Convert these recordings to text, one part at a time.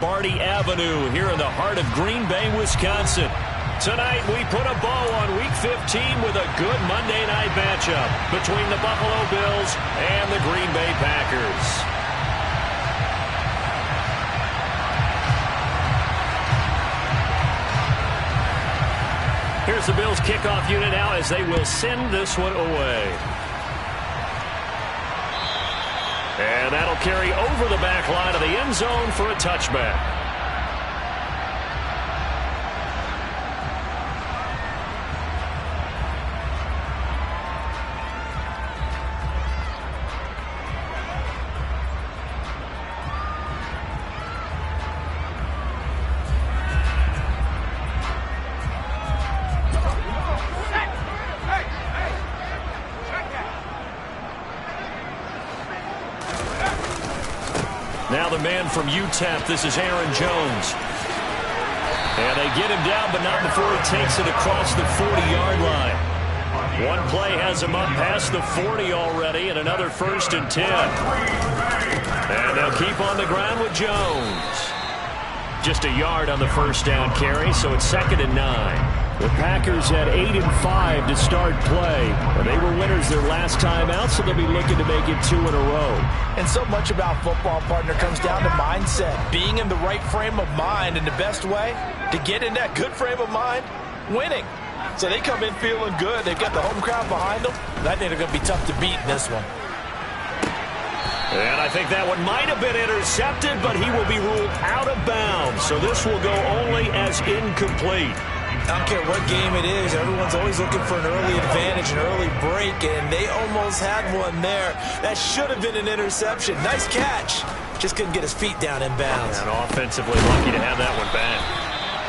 Barty Avenue here in the heart of Green Bay, Wisconsin. Tonight we put a bow on Week 15 with a good Monday night matchup between the Buffalo Bills and the Green Bay Packers. Here's the Bills kickoff unit now as they will send this one away. And that'll carry over the back line of the end zone for a touchback. Now the man from UTEP, this is Aaron Jones. And they get him down, but not before he takes it across the 40-yard line. One play has him up past the 40 already, and another 1st and 10. And they'll keep on the ground with Jones. Just a yard on the first down carry, so it's 2nd and 9. The Packers had 8 and 5 to start play. They were winners their last time out, so they'll be looking to make it 2 in a row. And so much about football, partner, comes down to mindset. Being in the right frame of mind, and the best way to get in that good frame of mind, winning. So they come in feeling good. They've got the home crowd behind them. I think they're going to be tough to beat in this one. And I think that one might have been intercepted, but he will be ruled out of bounds. So this will go only as incomplete. I don't care what game it is. Everyone's always looking for an early advantage, an early break, and they almost had one there. That should have been an interception. Nice catch. Just couldn't get his feet down in bounds. And offensively lucky to have that one back.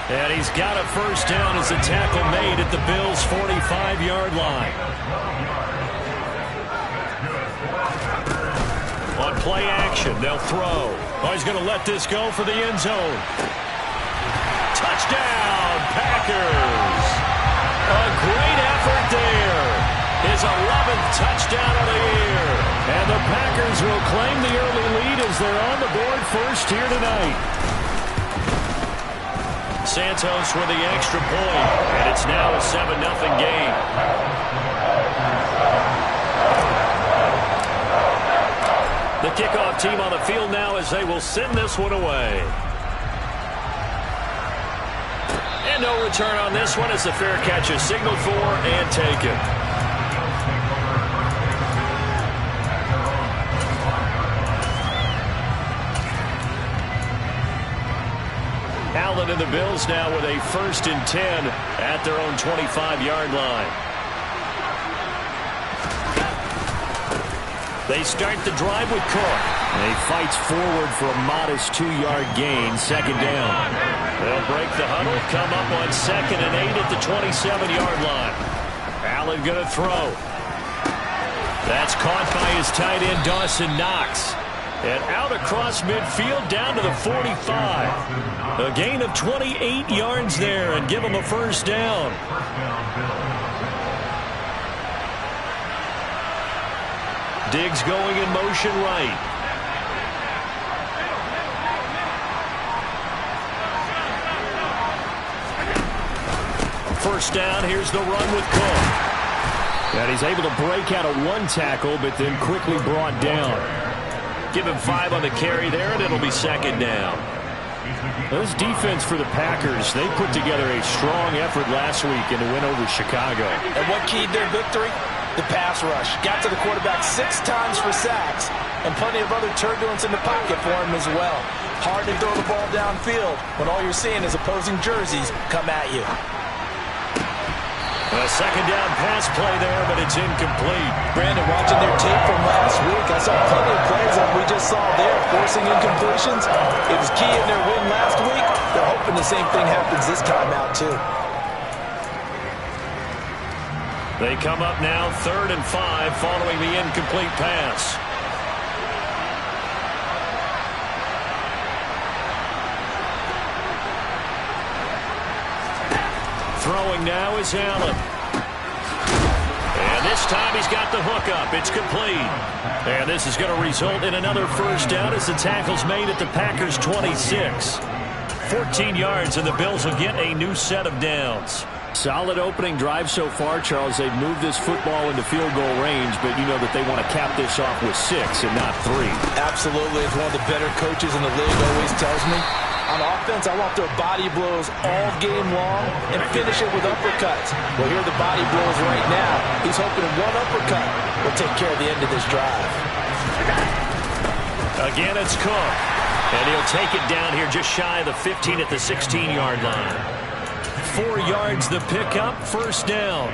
And he's got a first down as the tackle made at the Bills' 45-yard line. On play action, they'll throw. Oh, he's going to let this go for the end zone. Touchdown, Packers. A great effort there. His 11th touchdown of the year. And the Packers will claim the early lead as they're on the board first here tonight. Santos with the extra point, and it's now a 7-0 game. The kickoff team on the field now as they will send this one away. And no return on this one as the fair catch is signaled for and taken. Allen and the Bills now with a 1st and 10 at their own 25-yard line. They start the drive with Cook. He fights forward for a modest 2-yard gain, 2nd down. They'll break the huddle, come up on 2nd and 8 at the 27-yard line. Allen going to throw. That's caught by his tight end, Dawson Knox. And out across midfield down to the 45. A gain of 28 yards there and give him a first down. Diggs going in motion right. First down, here's the run with Cook. And he's able to break out of one tackle, but then quickly brought down. Give him 5 on the carry there, and it'll be 2nd down. This defense for the Packers, they put together a strong effort last week in the win over Chicago. And what keyed their victory? The pass rush. Got to the quarterback 6 times for sacks, and plenty of other turbulence in the pocket for him as well. Hard to throw the ball downfield when all you're seeing is opposing jerseys come at you. A 2nd down pass play there, but it's incomplete. Brandon, watching their tape from last week, I saw plenty of plays like we just saw there, forcing incompletions. It was key in their win last week. They're hoping the same thing happens this time out, too. They come up now 3rd and 5 following the incomplete pass. Throwing now is Allen. And And this time he's got the hook up. It's complete. And this is going to result in another first down as the tackle's made at the Packers' 26. 14 yards, and the Bills will get a new set of downs. Solid opening drive so far, Charles. They've moved this football into field goal range, but you know that they want to cap this off with 6 and not 3. Absolutely. As one of the better coaches in the league always tells me, on offense, I want their body blows all game long and finish it with uppercuts. Well, here are the body blows right now. He's hoping one uppercut will take care of the end of this drive. Again, it's Cook. And he'll take it down here just shy of the 15 at the 16-yard line. 4 yards the pickup, first down.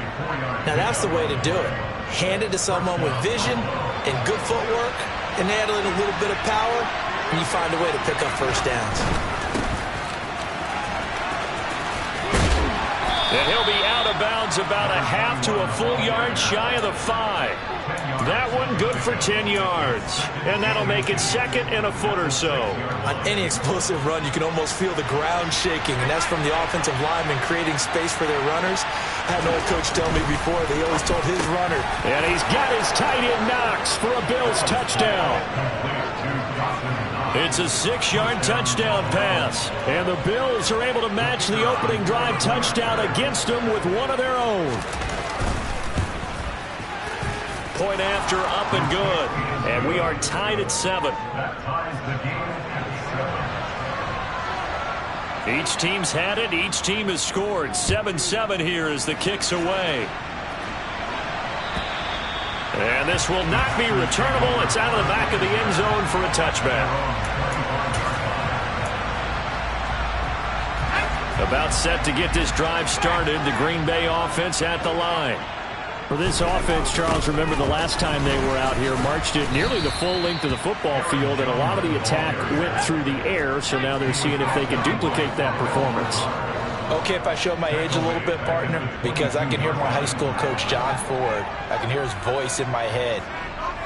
Now that's the way to do it. Hand it to someone with vision and good footwork, and add in a little bit of power, and you find a way to pick up first downs. And he'll be out of bounds about a half to a full yard shy of the 5. That one good for 10 yards. And that'll make it second and a foot or so. On any explosive run, you can almost feel the ground shaking, and that's from the offensive linemen creating space for their runners. I had an old coach tell me before, they always told his runner. And he's got his tight end Knox for a Bills touchdown. It's a 6-yard touchdown pass. And the Bills are able to match the opening drive touchdown against them with one of their own. Point after, up and good. And we are tied at 7. Each team's had it. Each team has scored. 7-7 here as the kick's away. And this will not be returnable. It's out of the back of the end zone for a touchback. About set to get this drive started. The Green Bay offense at the line. For this offense, Charles, remember the last time they were out here, marched it nearly the full length of the football field, and a lot of the attack went through the air, so now they're seeing if they can duplicate that performance. Okay, if I show my age a little bit, partner, because I can hear my high school coach, John Ford. I can hear his voice in my head.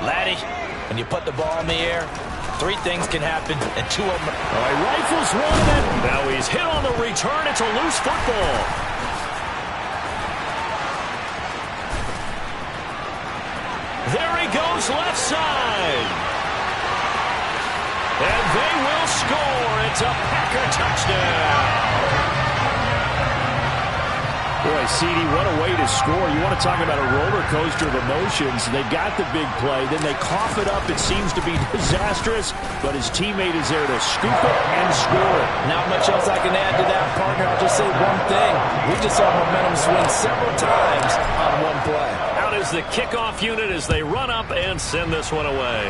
Laddie, when you put the ball in the air, 3 things can happen, and 2 of them. All right, rifles one, and now he's hit on the return. It's a loose football. There he goes, left side. And they will score. It's a Packer touchdown. Boy, CD, what a way to score. You want to talk about a roller coaster of emotions. They've got the big play, then they cough it up. It seems to be disastrous, but his teammate is there to scoop it and score it. Not much else I can add to that, partner. I'll just say one thing. We just saw momentum swing several times on one play. Out is the kickoff unit as they run up and send this one away.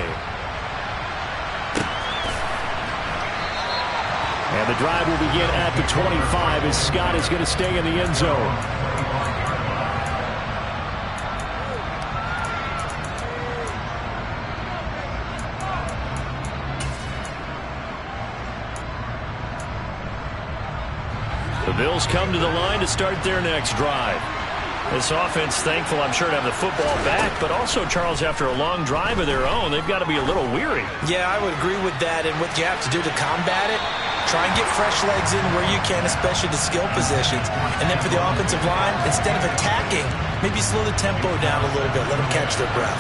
And the drive will begin at the 25 as Scott is going to stay in the end zone. The Bills come to the line to start their next drive. This offense, thankful, I'm sure, to have the football back, but also, Charles, after a long drive of their own, they've got to be a little weary. Yeah, I would agree with that, and what you have to do to combat it, try and get fresh legs in where you can, especially the skill positions. And then for the offensive line, instead of attacking, maybe slow the tempo down a little bit, let them catch their breath.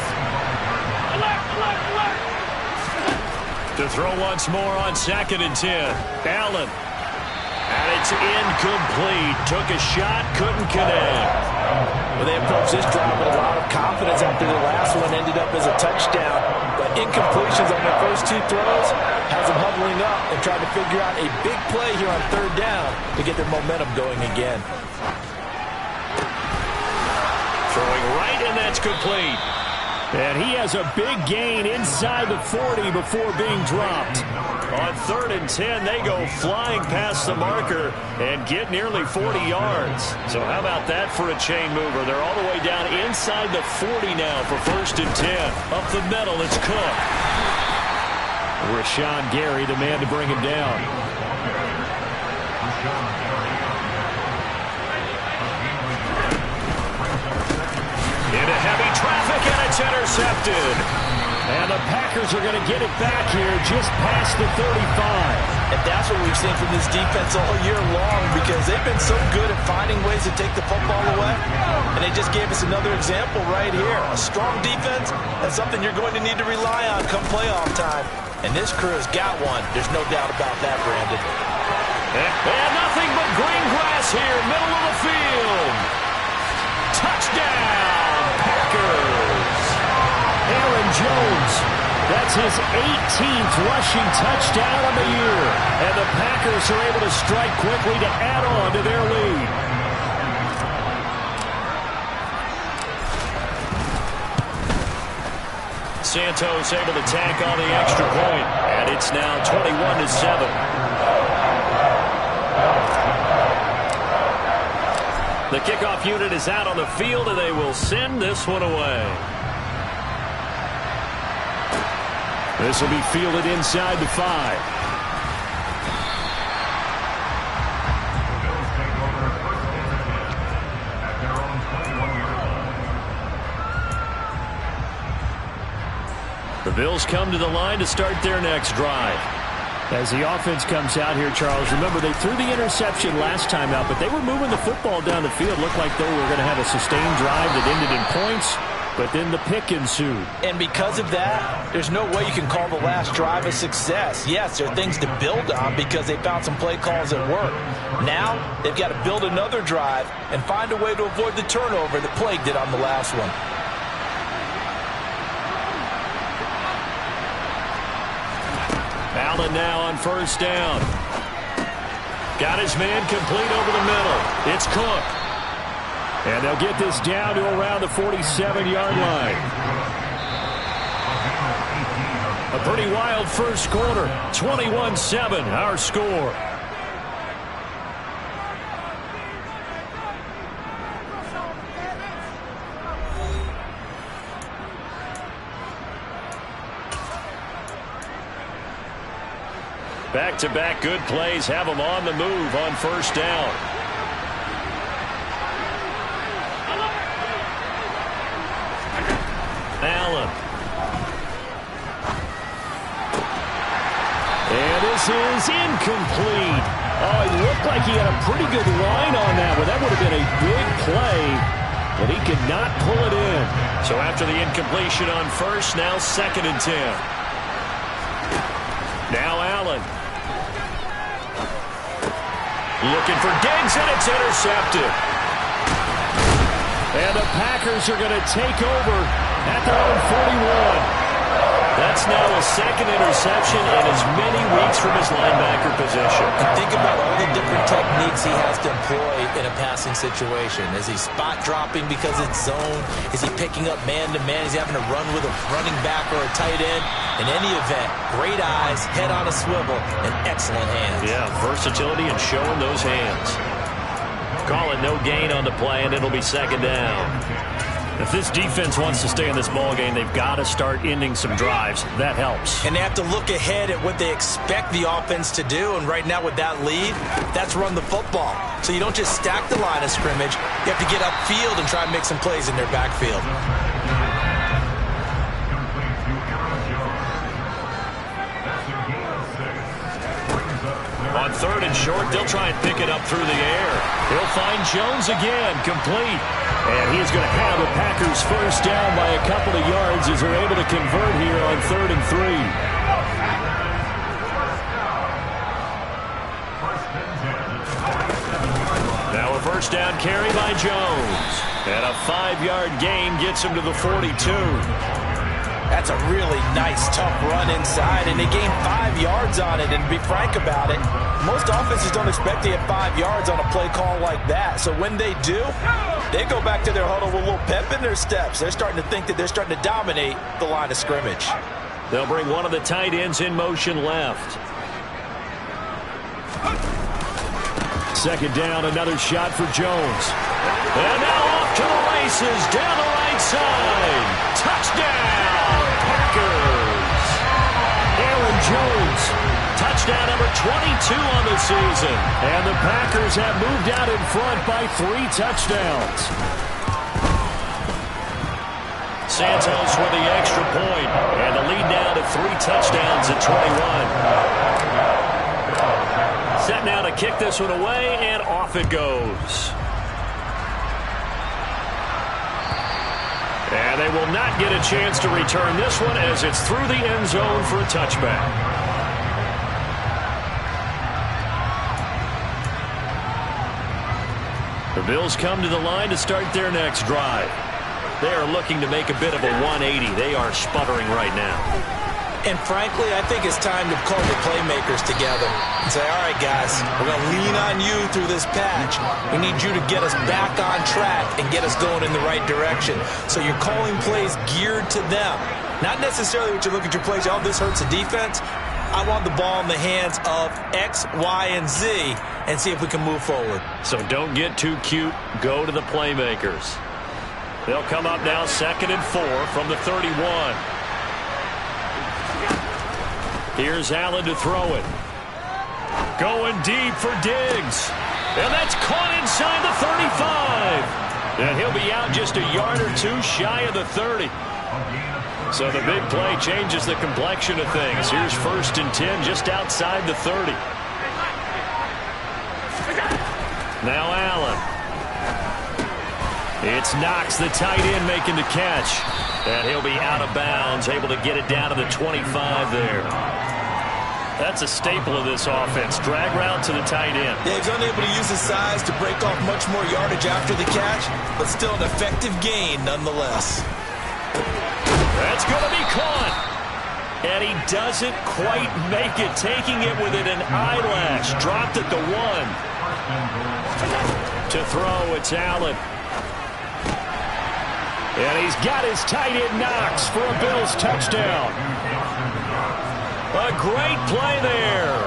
To throw once more on 2nd and 10. Allen. And it's incomplete. Took a shot, couldn't connect. Well, they approached this drive with a lot of confidence after the last one ended up as a touchdown. But incompletions on their first 2 throws has them huddling up and trying to figure out a big play here on 3rd down to get their momentum going again. Throwing right, and that's complete. And he has a big gain inside the 40 before being dropped. On 3rd and 10, they go flying past the marker and get nearly 40 yards. So how about that for a chain mover? They're all the way down inside the 40 now for 1st and 10. Up the middle, it's Cook. Rashawn Gary, the man to bring him down. Into heavy traffic, and it's intercepted. And the Packers are going to get it back here just past the 35. And that's what we've seen from this defense all year long, because they've been so good at finding ways to take the football away. And they just gave us another example right here. A strong defense, that's something you're going to need to rely on come playoff time. And this crew has got one. There's no doubt about that, Brandon. And nothing but green grass here, middle of the field. Touchdown, Packers. Aaron Jones, that's his 18th rushing touchdown of the year. And the Packers are able to strike quickly to add on to their lead. Santos able to tack on the extra point, and it's now 21-7. The kickoff unit is out on the field, and they will send this one away. This will be fielded inside the 5. The Bills come to the line to start their next drive. As the offense comes out here, Charles, remember they threw the interception last time out, but they were moving the football down the field. Looked like they were going to have a sustained drive that ended in points, but then the pick ensued. And because of that, there's no way you can call the last drive a success. Yes, there are things to build on because they found some play calls that work. Now, they've got to build another drive and find a way to avoid the turnover that plagued it on the last one. Allen now on first down. Got his man complete over the middle. It's Cook. And they'll get this down to around the 47-yard line. A pretty wild first quarter. 21-7, our score. Back-to-back good plays have them on the move on first down. Allen. And this is incomplete. Oh, it looked like he had a pretty good line on that one. That would have been a big play, but he could not pull it in. So after the incompletion on first, now 2nd and 10. Now Allen. Looking for Diggs, and it's intercepted. And the Packers are going to take over at their own 41. That's now a 2nd interception in as many weeks from his linebacker position. And think about all the different techniques he has to employ in a passing situation. Is he spot dropping because it's zone? Is he picking up man-to-man? Is he having to run with a running back or a tight end? In any event, great eyes, head on a swivel, and excellent hands. Yeah, versatility and showing those hands. Call it no gain on the play, and it'll be 2nd down. If this defense wants to stay in this ballgame, they've got to start ending some drives. That helps. And they have to look ahead at what they expect the offense to do. And right now with that lead, that's run the football. So you don't just stack the line of scrimmage. You have to get upfield and try and make some plays in their backfield. On 3rd and short, they'll try and pick it up through the air. He'll find Jones again, complete. And he's going to have the Packers first down by a couple of yards as they're able to convert here on 3rd and 3. Now a first down carry by Jones. And a 5-yard gain gets him to the 42. That's a really nice, tough run inside, and they gained 5 yards on it. And to be frank about it, most offenses don't expect to get 5 yards on a play call like that. So when they do, they go back to their huddle with a little pep in their steps. They're starting to think that they're starting to dominate the line of scrimmage. They'll bring one of the tight ends in motion left. 2nd down, another shot for Jones. And now off to the races, down the right side. Touchdown, Packers. Aaron Jones. Touchdown number 22 on the season. And the Packers have moved out in front by 3 touchdowns. Santos with the extra point, and the lead now to 3 touchdowns at 21. Set now to kick this one away, and off it goes. And they will not get a chance to return this one as it's through the end zone for a touchback. The Bills come to the line to start their next drive. They are looking to make a bit of a 180. They are sputtering right now. And frankly, I think it's time to call the playmakers together and say, all right, guys, we're going to lean on you through this patch. We need you to get us back on track and get us going in the right direction. So you're calling plays geared to them. Not necessarily what you look at your plays, oh, this hurts the defense. I want the ball in the hands of X, Y, and Z and see if we can move forward. So don't get too cute. Go to the playmakers. They'll come up now 2nd and 4 from the 31. Here's Allen to throw it. Going deep for Diggs. And that's caught inside the 35. And he'll be out just a yard or two shy of the 30. So the big play changes the complexion of things. Here's 1st and 10 just outside the 30. Now Allen. It's Knox, the tight end, making the catch. And he'll be out of bounds, able to get it down to the 25 there. That's a staple of this offense. Drag route to the tight end. Yeah, he's unable to use his size to break off much more yardage after the catch, but still an effective gain nonetheless. That's going to be caught. And he doesn't quite make it, taking it within an eyelash. Dropped at the 1. To throw, it's Allen. And he's got his tight end Knox for a Bills touchdown. A great play there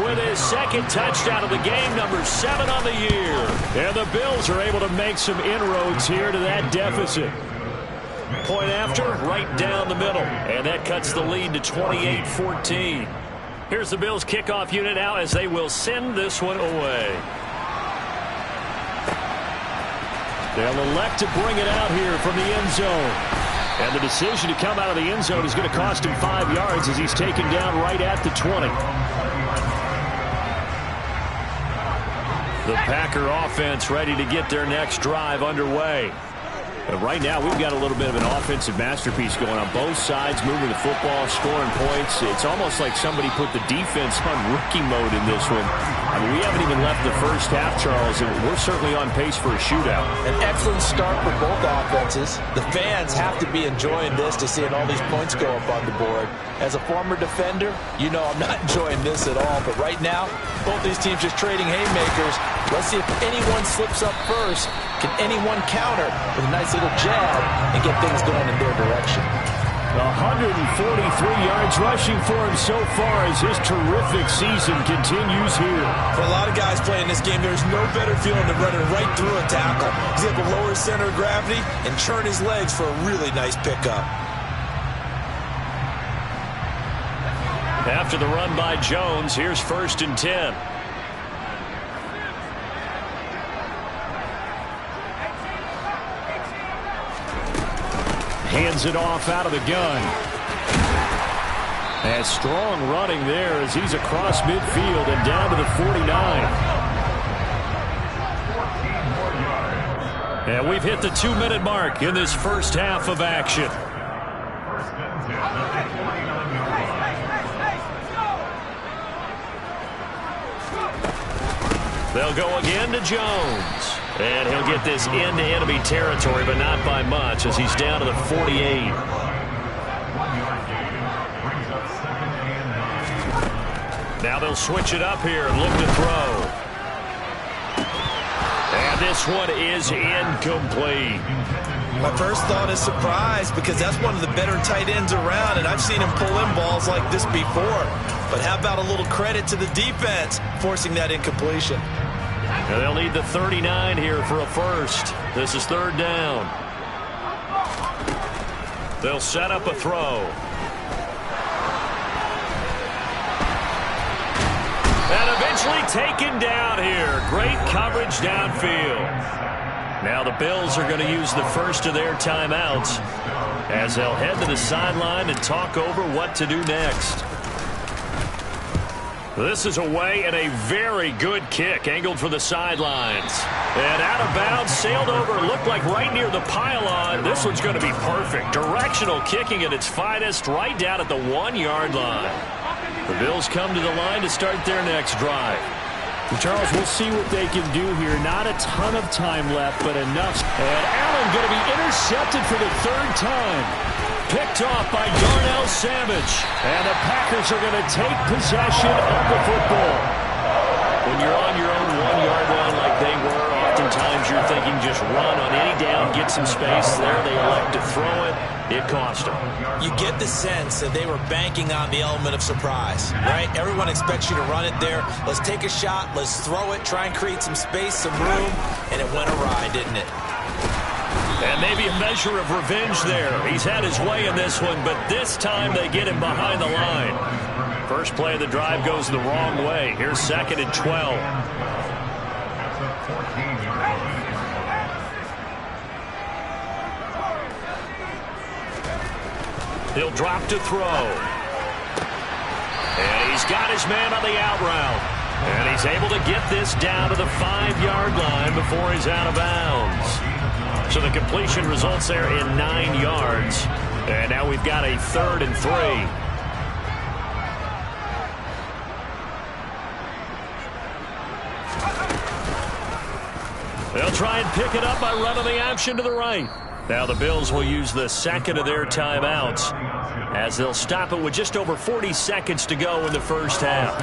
with his 2nd touchdown of the game, number 7 on the year. And the Bills are able to make some inroads here to that deficit. Point after, right down the middle. And that cuts the lead to 28-14. Here's the Bills kickoff unit now as they will send this one away. They'll elect to bring it out here from the end zone. And the decision to come out of the end zone is going to cost him 5 yards as he's taken down right at the 20. The Packer offense ready to get their next drive underway. But right now, we've got a little bit of an offensive masterpiece going on both sides, moving the football, scoring points. It's almost like somebody put the defense on rookie mode in this one. I mean, we haven't even left the first half, Charles, and we're certainly on pace for a shootout. An excellent start for both offenses. The fans have to be enjoying this to seeing all these points go up on the board. As a former defender, you know I'm not enjoying this at all. But right now, both these teams just trading haymakers. Let's see if anyone slips up first. Can anyone counter with a nice little jab and get things going in their direction? 143 yards rushing for him so far as his terrific season continues here. For a lot of guys playing this game, there's no better feeling than running right through a tackle. He's able to lower his center of gravity and churn his legs for a really nice pickup. After the run by Jones, here's 1st and 10. Hands it off out of the gun. And strong running there as he's across midfield and down to the 49. And we've hit the 2-minute mark in this first half of action. They'll go again to Jones. And he'll get this into enemy territory, but not by much as he's down to the 48. Now they'll switch it up here and look to throw. And this one is incomplete. My first thought is surprise because that's one of the better tight ends around, and I've seen him pull in balls like this before. But how about a little credit to the defense forcing that incompletion? And they'll need the 39 here for a first. This is 3rd down. They'll set up a throw. And eventually taken down here. Great coverage downfield. Now the Bills are going to use the first of their timeouts as they'll head to the sideline and talk over what to do next. This is away and a very good kick angled for the sidelines. And out of bounds, sailed over, looked like right near the pylon. This one's going to be perfect. Directional kicking at its finest, right down at the 1-yard line. The Bills come to the line to start their next drive. Charles, we'll see what they can do here. Not a ton of time left, but enough. And Allen going to be intercepted for the 3rd time. Picked off by Darnell Savage. And the Packers are going to take possession of the football. When you're on your own 1-yard line like they were, oftentimes you're thinking just run on any down, get some space. There they elect to throw it. It cost them. You get the sense that they were banking on the element of surprise, right? Everyone expects you to run it there. Let's take a shot. Let's throw it. Try and create some space, some room. And it went awry, didn't it? And maybe a measure of revenge there. He's had his way in this one, but this time they get him behind the line. First play of the drive goes the wrong way. Here's 2nd and 12. He'll drop to throw. And he's got his man on the out route. And he's able to get this down to the 5-yard line before he's out of bounds. So the completion results there in 9 yards. And now we've got a 3rd and 3. They'll try and pick it up by running the option to the right. Now the Bills will use the 2nd of their timeouts as they'll stop it with just over 40 seconds to go in the first half.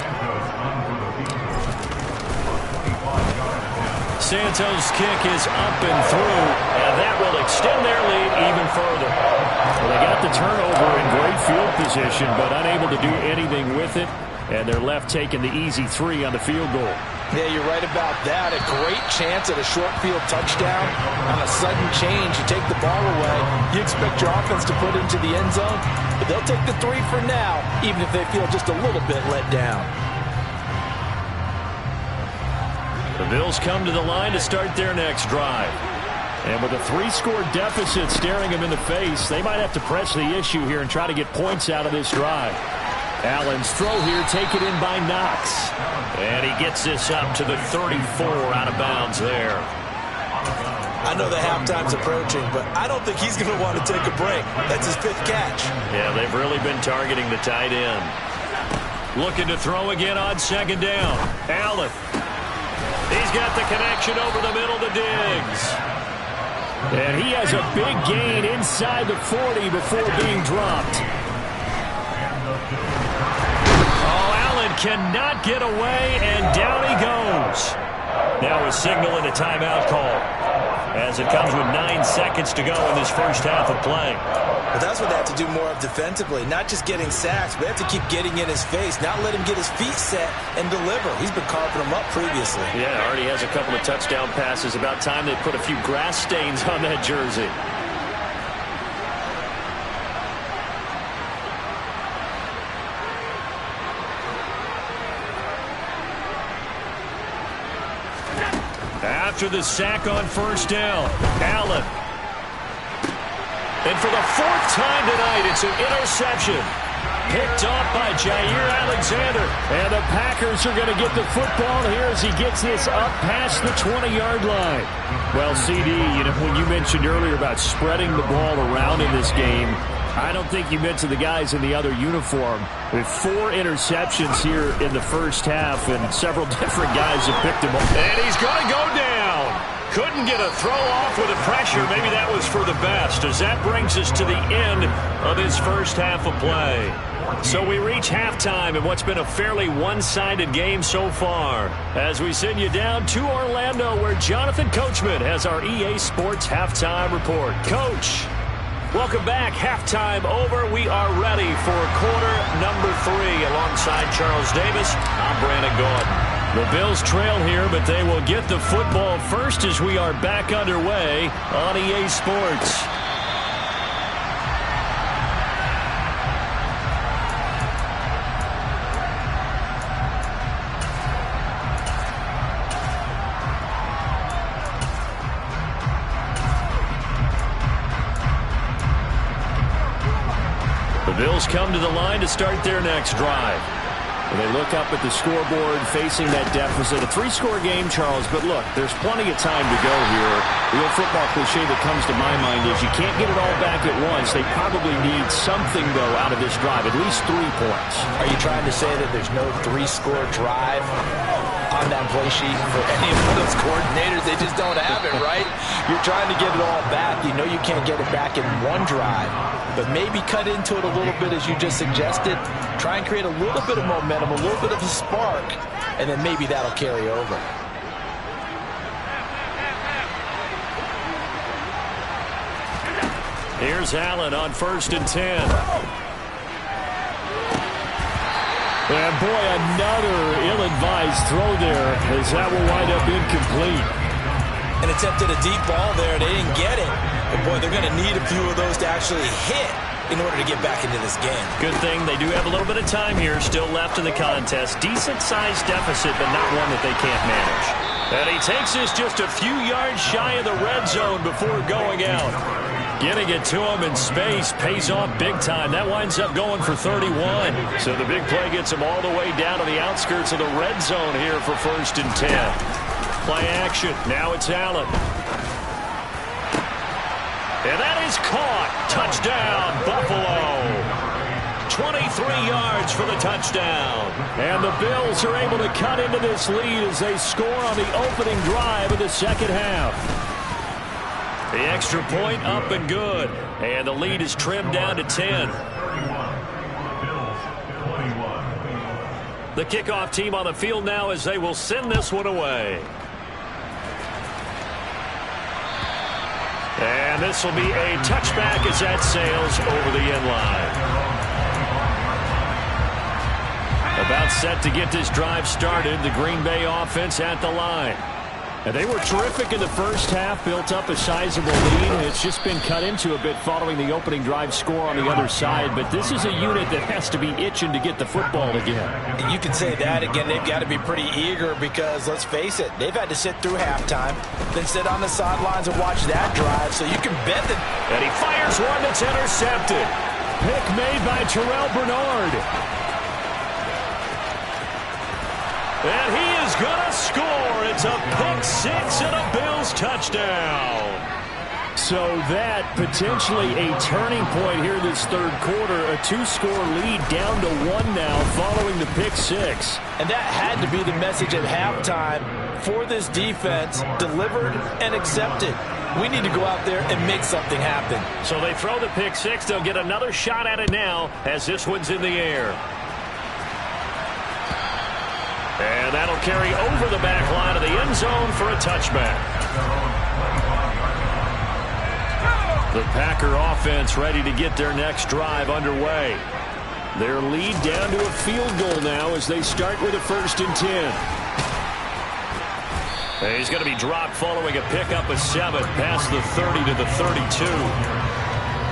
Santos' kick is up and through, and that will extend their lead even further. Well, they got the turnover in great field position, but unable to do anything with it, and they're left taking the easy 3 on the field goal. Yeah, you're right about that. A great chance at a short field touchdown. On a sudden change, you take the ball away. You expect your offense to put it into the end zone, but they'll take the 3 for now, even if they feel just a little bit let down. The Bills come to the line to start their next drive. And with a 3-score deficit staring them in the face, they might have to press the issue here and try to get points out of this drive. Allen's throw here, taken in by Knox. And he gets this up to the 34, out of bounds there. I know the halftime's approaching, but I don't think he's going to want to take a break. That's his 5th catch. Yeah, they've really been targeting the tight end. Looking to throw again on 2nd down. Allen. He's got the connection over the middle to Diggs. And he has a big gain inside the 40 before being dropped. Cannot get away, and down he goes. Now a signal and a timeout call as it comes with 9 seconds to go in this first half of play. But that's what they have to do more of defensively, not just getting sacks, but they have to keep getting in his face, not let him get his feet set and deliver. He's been carving them up previously. Yeah, already has a couple of touchdown passes. About time they put a few grass stains on that jersey. After the sack on 1st down, Allen. And for the 4th time tonight, it's an interception. Picked off by Jair Alexander. And the Packers are going to get the football here as he gets this up past the 20-yard line. Well, CD, when you mentioned earlier about spreading the ball around in this game, I don't think you mentioned the guys in the other uniform. With 4 interceptions here in the first half, and several different guys have picked him up. And he's going to go down. Couldn't get a throw off with the pressure. Maybe that was for the best, as that brings us to the end of his first half of play. So we reach halftime in what's been a fairly one-sided game so far, as we send you down to Orlando, where Jonathan Coachman has our EA Sports Halftime Report. Coach, welcome back. Halftime over. We are ready for quarter number 3. Alongside Charles Davis, I'm Brandon Gordon. The Bills trail here, but they will get the football first as we are back underway on EA Sports. The Bills come to the line to start their next drive. They look up at the scoreboard, facing that deficit. A 3-score game, Charles, but look, there's plenty of time to go here. The old football cliche that comes to my mind is you can't get it all back at once. They probably need something, though, out of this drive, at least 3 points. Are you trying to say that there's no 3-score drive on that play sheet for any of those coordinators? They just don't have it, right? You're trying to get it all back. You know you can't get it back in one drive, but maybe cut into it a little bit as you just suggested. Try and create a little bit of momentum, a little bit of a spark, and then maybe that'll carry over. Here's Allen on 1st and 10. And boy, another ill-advised throw there, as that will wind up incomplete. And attempted a deep ball there. They didn't get it. But boy, they're going to need a few of those to actually hit in order to get back into this game. Good thing they do have a little bit of time here still left in the contest. Decent-sized deficit, but not one that they can't manage. And he takes this just a few yards shy of the red zone before going out. Getting it to him in space pays off big time. That winds up going for 31. So the big play gets him all the way down to the outskirts of the red zone here for 1st and 10. Play action. Now it's Allen. And that is caught. Touchdown, Buffalo. 23 yards for the touchdown. And the Bills are able to cut into this lead as they score on the opening drive of the second half. The extra point up and good. And the lead is trimmed down to 10. The kickoff team on the field now as they will send this one away. And this will be a touchback as that sails over the end line. About set to get this drive started. The Green Bay offense at the line. And they were terrific in the first half, built up a sizable lead. It's just been cut into a bit following the opening drive score on the other side. But this is a unit that has to be itching to get the football again. You can say that again. They've got to be pretty eager because, let's face it, they've had to sit through halftime, then sit on the sidelines and watch that drive. So you can bet that. And he fires one that's intercepted. Pick made by Terrell Bernard. And he is going to score. It's a pick six and a Bills touchdown. So that potentially a turning point here this third quarter. A 2-score lead down to 1 now following the pick six. And that had to be the message at halftime for this defense. Delivered and accepted. We need to go out there and make something happen. So they throw the pick six. They'll get another shot at it now as this one's in the air. And that'll carry over the back line of the end zone for a touchback. The Packer offense ready to get their next drive underway. Their lead down to a field goal now as they start with a 1st and 10. And he's going to be dropped following a pickup of 7 past the 30 to the 32.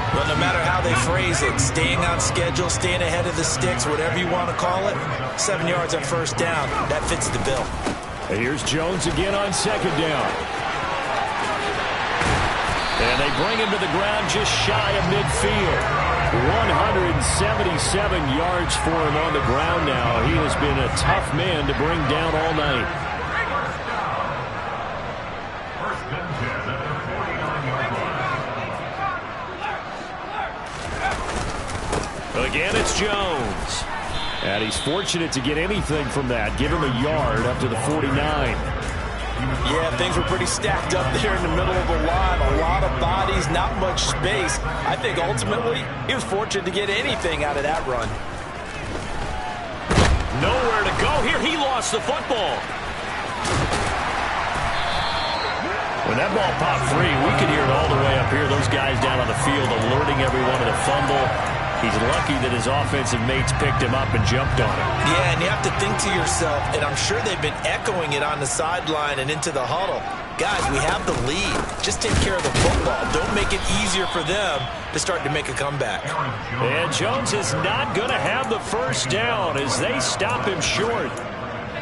Well, no matter how they phrase it, staying on schedule, staying ahead of the sticks, whatever you want to call it, 7 yards on 1st down, that fits the bill. And here's Jones again on 2nd down. And they bring him to the ground just shy of midfield. 177 yards for him on the ground now. He has been a tough man to bring down all night. Again, it's Jones. And he's fortunate to get anything from that. Give him a yard up to the 49. Yeah, things were pretty stacked up there in the middle of the line. A lot of bodies, not much space. I think ultimately he was fortunate to get anything out of that run. Nowhere to go here. He lost the football. When that ball popped free, we could hear it all the way up here. Those guys down on the field alerting everyone to the fumble. He's lucky that his offensive mates picked him up and jumped on him. Yeah, and you have to think to yourself, and I'm sure they've been echoing it on the sideline and into the huddle. Guys, we have the lead. Just take care of the football. Don't make it easier for them to start to make a comeback. And Jones is not going to have the 1st down as they stop him short.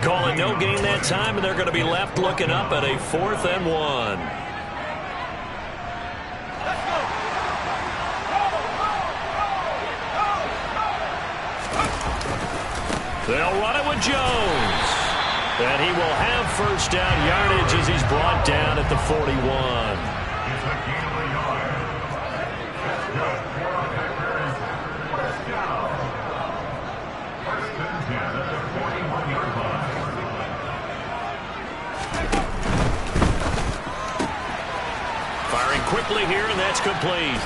Calling no gain that time, and they're going to be left looking up at a 4th and 1. They'll run it with Jones. And he will have first down yardage as he's brought down at the 41. Firing quickly here, and that's complete.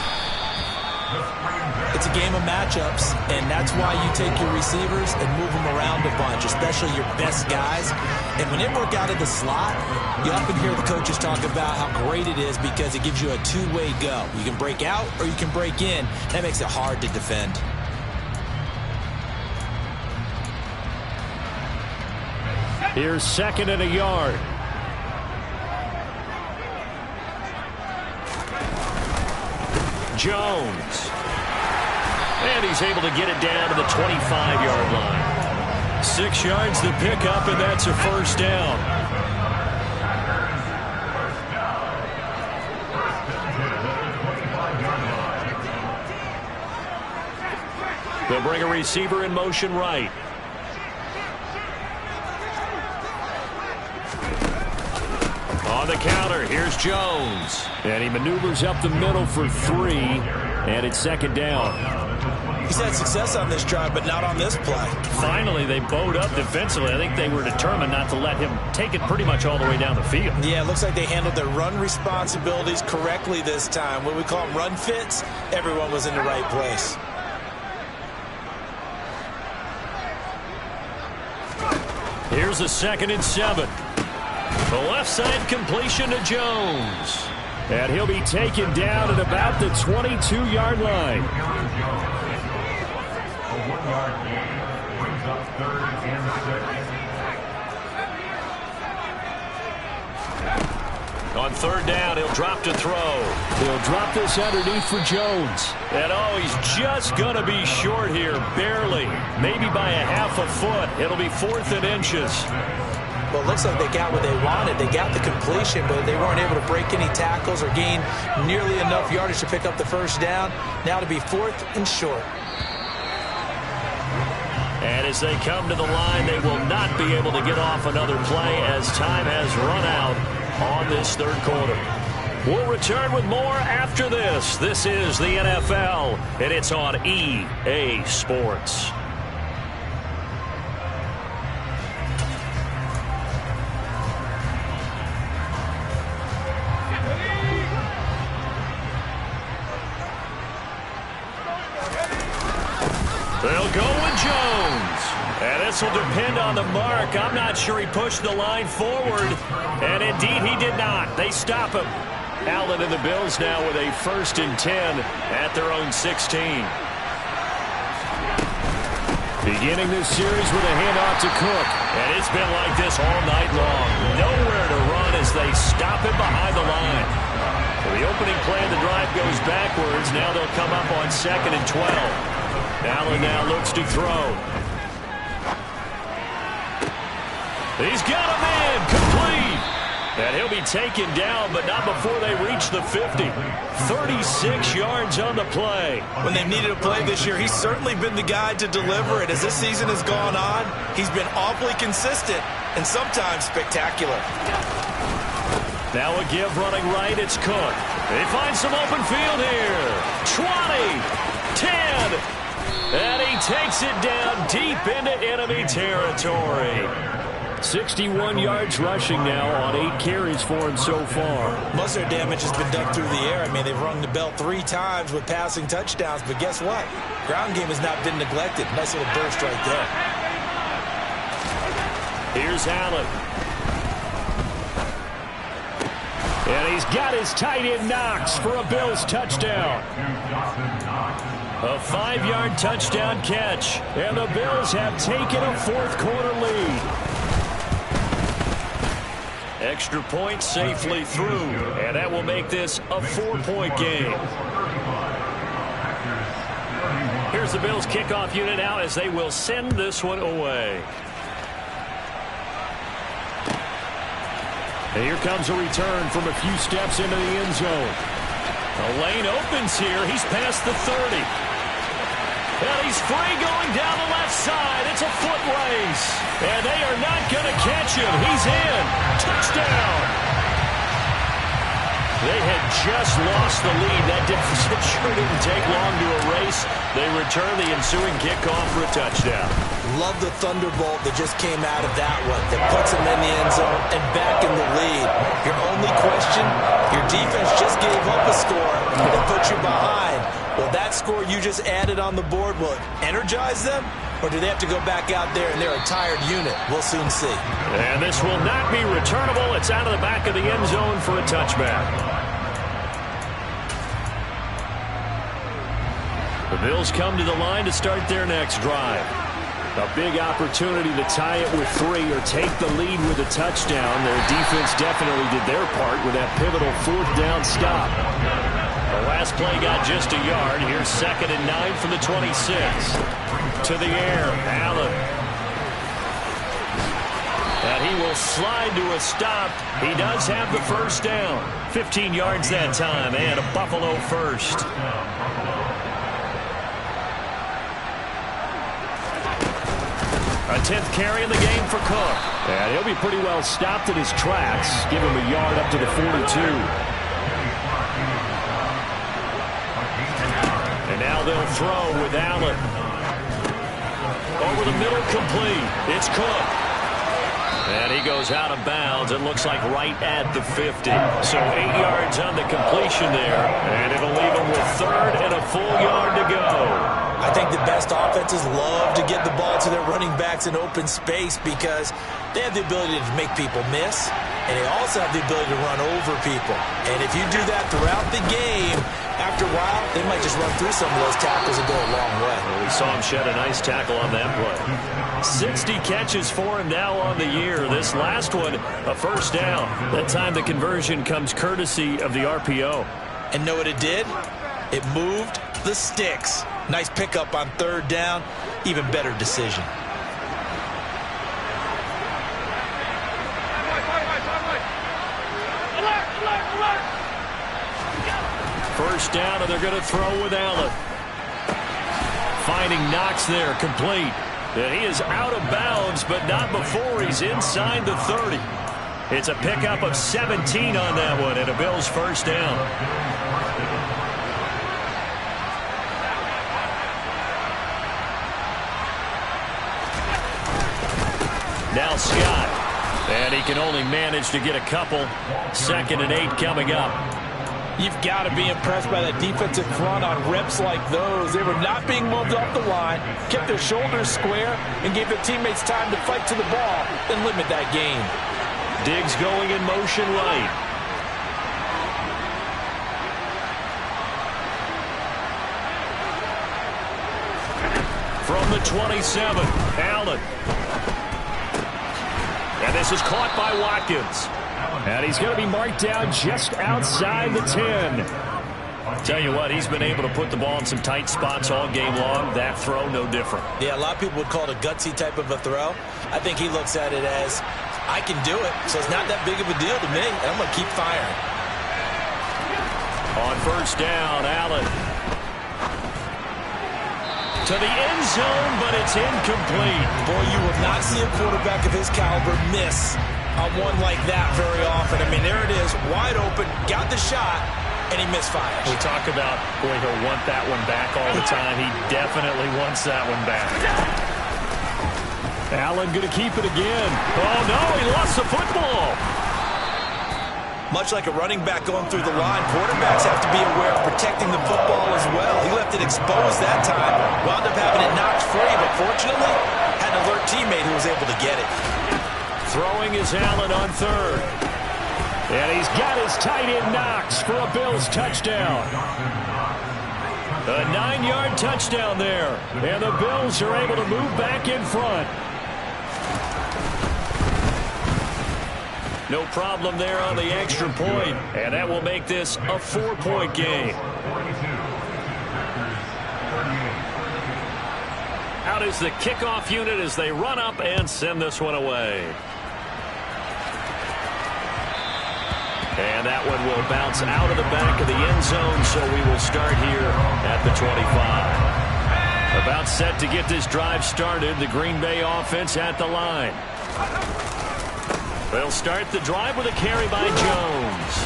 It's a game of matchups, and that's why you take your receivers and move them around a bunch, especially your best guys. And when they work out of the slot, you often hear the coaches talk about how great it is because it gives you a two-way go. You can break out or you can break in. That makes it hard to defend. Here's 2nd and a yard. Jones. And he's able to get it down to the 25-yard line. 6 yards to pick up, and that's a first down. They'll bring a receiver in motion right. On the counter, here's Jones. And he maneuvers up the middle for 3, and it's 2nd down. He's had success on this drive, but not on this play. Finally, they bowed up defensively. I think they were determined not to let him take it pretty much all the way down the field. Yeah, it looks like they handled their run responsibilities correctly this time. What we call them run fits, everyone was in the right place. Here's a 2nd and 7. The left side completion to Jones. And he'll be taken down at about the 22-yard line. A 1-yard gain brings up 3rd and 6. On 3rd down, he'll drop to throw. He'll drop this underneath for Jones. And he's just going to be short here, barely. Maybe by a half a foot. It'll be 4th and inches. Well, it looks like they got what they wanted. They got the completion, but they weren't able to break any tackles or gain nearly enough yardage to pick up the first down. Now to be 4th and short. And as they come to the line, they will not be able to get off another play as time has run out on this 3rd quarter. We'll return with more after this. This is the NFL, and it's on EA Sports. They'll go with Jones. And this will depend on the mark. I'm not sure he pushed the line forward. And indeed, he did not. They stop him. Allen and the Bills now with a 1st and 10 at their own 16. Beginning this series with a handoff to Cook. And it's been like this all night long. Nowhere to run as they stop him behind the line. So the opening play of the drive goes backwards. Now they'll come up on 2nd and 12. Allen now looks to throw. He's got a man complete. And he'll be taken down, but not before they reach the 50. 36 yards on the play. When they've needed a play this year, he's certainly been the guy to deliver it. As this season has gone on, he's been awfully consistent and sometimes spectacular. Now a give running right, it's Cook. They find some open field here. 20, 10, and he takes it down deep into enemy territory. 61 yards rushing now on 8 carries for him so far. Most of their damage has been done through the air. I mean, they've rung the bell 3 times with passing touchdowns, but guess what? Ground game has not been neglected. Nice little burst right there. Here's Allen. And he's got his tight end Knox for a Bills touchdown. A 5-yard touchdown catch. And the Bills have taken a 4th quarter lead. Extra point safely through, and that will make this a 4-point game. Here's the Bills kickoff unit now as they will send this one away. And here comes a return from a few steps into the end zone. The lane opens here. He's past the 30. And he's free going down the left side. It's a foot race. And they are not going to catch him. He's in. Touchdown. They had just lost the lead. That sure didn't take long to erase. They return the ensuing kickoff for a touchdown. Love the thunderbolt that just came out of that one. That puts them in the end zone and back in the lead. Your only question, your defense just gave up a score that put you behind. Will that score you just added on the board, will it energize them? Or do they have to go back out there and they're a tired unit? We'll soon see. And this will not be returnable. It's out of the back of the end zone for a touchback. The Bills come to the line to start their next drive. A big opportunity to tie it with 3 or take the lead with a touchdown. Their defense definitely did their part with that pivotal 4th down stop. The last play got just a yard. Here's 2nd and 9 from the 26. To the air, Allen. And he will slide to a stop. He does have the first down. 15 yards that time, and a Buffalo first. A 10th carry in the game for Cook. And he'll be pretty well stopped in his tracks. Give him a yard up to the 42. And now they'll throw with Allen. Over the middle, complete. It's Cook. And he goes out of bounds. It looks like right at the 50. So 8 yards on the completion there. And it'll leave him with 3rd and a full yard to go. I think the best offenses love to get the ball to their running backs in open space because they have the ability to make people miss, and they also have the ability to run over people. And if you do that throughout the game, after a while, they might just run through some of those tackles and go a long way. Well, we saw him shed a nice tackle on that play. 60 catches for him now on the year. This last one, a first down. That time the conversion comes courtesy of the RPO. And know what it did? It moved the sticks. Nice pickup on 3rd down. Even better decision. First down, and they're going to throw with Allen. Finding Knox there, complete. And he is out of bounds, but not before he's inside the 30. It's a pickup of 17 on that one, and a Bills first down. Now Scott. And he can only manage to get a couple. 2nd and 8 coming up. You've got to be impressed by that defensive front on reps like those. They were not being moved off the line, kept their shoulders square, and gave their teammates time to fight to the ball and limit that gain. Diggs going in motion right. From the 27, Allen. And this is caught by Watkins. And he's going to be marked down just outside the 10. Tell you what, he's been able to put the ball in some tight spots all game long. That throw, no different. Yeah, a lot of people would call it a gutsy type of a throw. I think he looks at it as, I can do it, so it's not that big of a deal to me, and I'm going to keep firing. On first down, Allen. To the end zone, but it's incomplete. Boy, you will not see a quarterback of his caliber miss on one like that very often. I mean, there it is, wide open, got the shot, and he misfires. We talk about, boy, he'll want that one back all the time. He definitely wants that one back. Allen going to keep it again. Oh, no, he lost the football. Much like a running back going through the line, quarterbacks have to be aware of protecting the football as well. He left it exposed that time, wound up having it knocked free, but fortunately, had an alert teammate who was able to get it. Throwing is Allen on 3rd. And he's got his tight end Knox for a Bills touchdown. A 9-yard touchdown there. And the Bills are able to move back in front. No problem there on the extra point. And that will make this a 4-point game. Out is the kickoff unit as they run up and send this one away. And that one will bounce out of the back of the end zone, so we will start here at the 25. About set to get this drive started. The Green Bay offense at the line. They'll start the drive with a carry by Jones.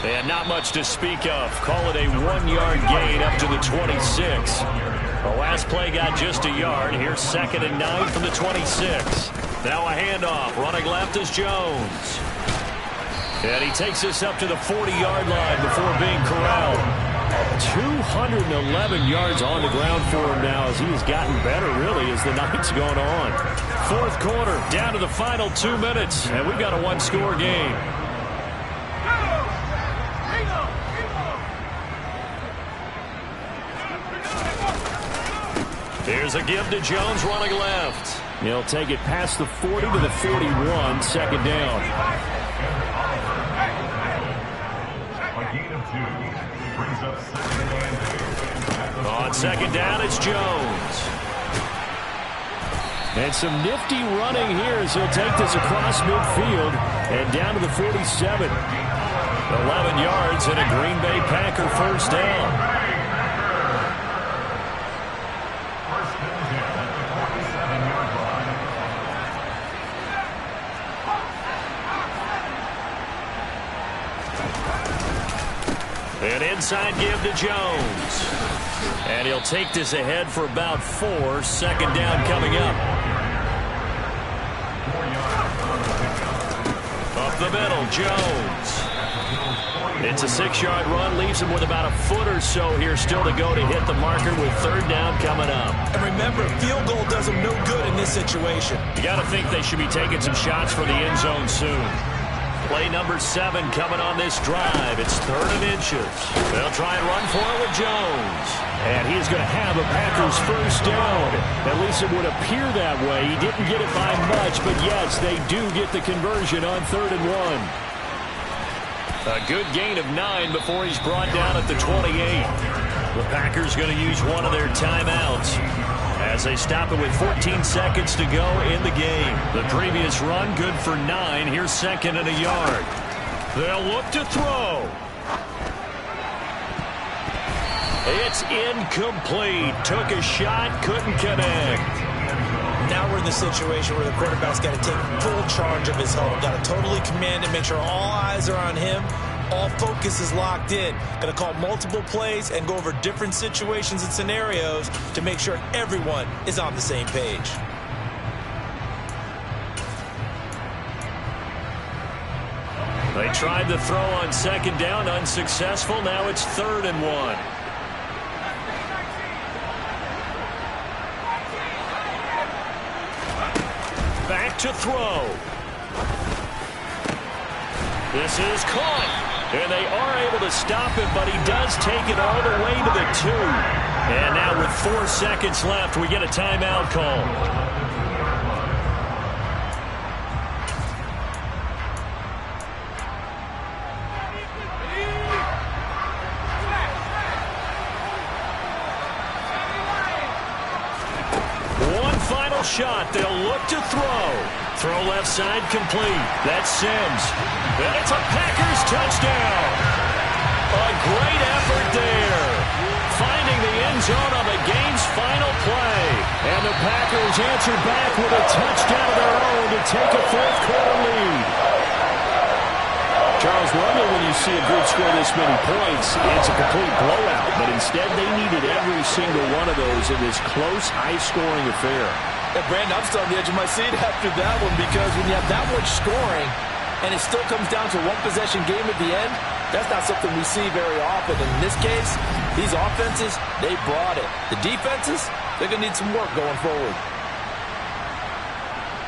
And not much to speak of. Call it a 1-yard gain up to the 26. The last play got just a yard. Here's 2nd and 9 from the 26. Now a handoff. Running left is Jones. And he takes this up to the 40-yard line before being corralled. 211 yards on the ground for him now as he has gotten better, really, as the night's gone on. 4th quarter, down to the final 2 minutes, and we've got a 1-score game. Here's a give to Jones running left. He'll take it past the 40 to the 41, 2nd down. On 2nd down, it's Jones. And some nifty running here as he'll take this across midfield and down to the 47. 11 yards and a Green Bay Packer 1st down. An inside give to Jones. And he'll take this ahead for about 4. 2nd down coming up. Up the middle, Jones. It's a 6-yard run. Leaves him with about a foot or so here still to go to hit the marker with 3rd down coming up. And remember, field goal does him no good in this situation. You got to think they should be taking some shots for the end zone soon. Play number 7 coming on this drive. It's 3rd and inches. They'll try and run for it with Jones. And he's going to have a Packers 1st down. At least it would appear that way. He didn't get it by much, but yes, they do get the conversion on 3rd and 1. A good gain of 9 before he's brought down at the 28. The Packers going to use one of their timeouts as they stop it with 14 seconds to go in the game. The previous run good for 9. Here's 2nd and a yard. They'll look to throw. It's incomplete. Took a shot, couldn't connect. Now we're in the situation where the quarterback's got to take full charge of his home. Got to totally command it, make sure all eyes are on him. All focus is locked in. Going to call multiple plays and go over different situations and scenarios to make sure everyone is on the same page. They tried to throw on 2nd down, unsuccessful. Now it's 3rd and 1. Back to throw. This is caught. And they are able to stop him, but he does take it all the way to the 2. And now with 4 seconds left, we get a timeout call. One final shot. They'll look to throw. Throw left side complete. That's Sims. And it's a Packers touchdown. A great effort there. Finding the end zone on the game's final play. And the Packers answer back with a touchdown of their own to take a 4th quarter lead. Charles, normally when you see a group score this many points, it's a complete blowout. But instead, they needed every single one of those in this close, high-scoring affair. And Brandon, I'm still on the edge of my seat after that one because when you have that much scoring and it still comes down to a one-possession game at the end, that's not something we see very often. And in this case, these offenses, they brought it. The defenses, they're going to need some work going forward.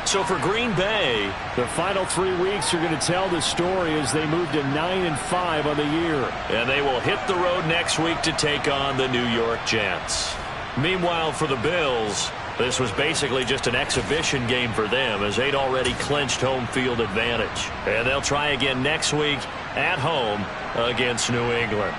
So for Green Bay, the final 3 weeks are going to tell the story as they move to 9-5 on the year. And they will hit the road next week to take on the New York Jets. Meanwhile, for the Bills, this was basically just an exhibition game for them as they'd already clinched home field advantage. And they'll try again next week at home against New England.